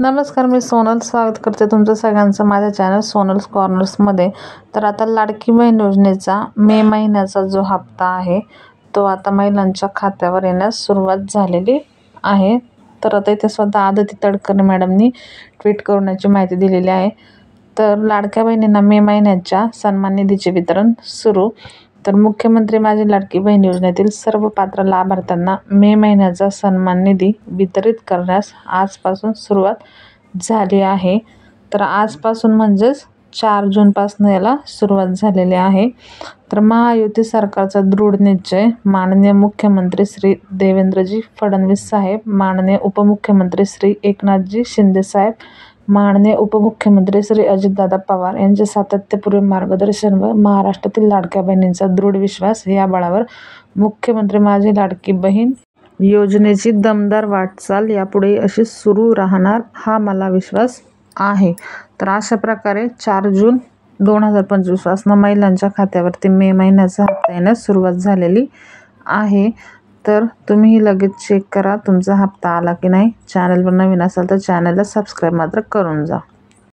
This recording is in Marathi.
नमस्कार, मी सोनल स्वागत करते तुमचं सगळ्यांचं माझ्या चॅनल सोनल्स कॉर्नर्समध्ये। तर आता लाडकी बहीण योजनेचा मे महिन्याचा जो हप्ता आहे तो आता महिलांच्या खात्यावर येण्यास सुरुवात झालेली आहे। तर आता इथे स्वतः आदिती तडकरे मॅडमनी ट्विट करून याची माहिती दिलेली आहे। तर लाडक्या बहिणींना मे महिन्याच्या सन्मान निधीचे वितरण सुरू। तर मुख्यमंत्री माझी लाडकी बहीण योजनेतील सर्व पात्र लाभार्थ्यांना मे महिन्याचा सन्मान निधी वितरित करण्यास आजपासून सुरुवात झाली आहे। तर आजपासून म्हणजेच 4 जूनपासून याला सुरुवात झालेली आहे। तर महायुती सरकारचा दृढ निश्चय, माननीय मुख्यमंत्री श्री देवेंद्रजी फडणवीस साहेब, माननीय उपमुख्यमंत्री श्री एकनाथजी शिंदे साहेब, माननीय उपमुख्यमंत्री श्री अजितदादा पवार यांचे सातत्यपूर्व मार्गदर्शन व महाराष्ट्रातील लाडक्या बहिणींचा दृढ विश्वास या बळावर मुख्यमंत्री माझी लाडकी बहीण योजनेची दमदार वाटचाल यापुढे अशी सुरू राहणार हा मला विश्वास आहे। तर अशा प्रकारे 4 जून 2025 पासून महिलांच्या खात्यावरती मे महिन्याचा हप्ता येण्यास सुरुवात झालेली आहे। तर तुम्ही लगेच चेक करा तुमचा हप्ता आला की नाही। चॅनलवर नवीन असाल तर चॅनलला सबस्क्राईब मात्र करून जा।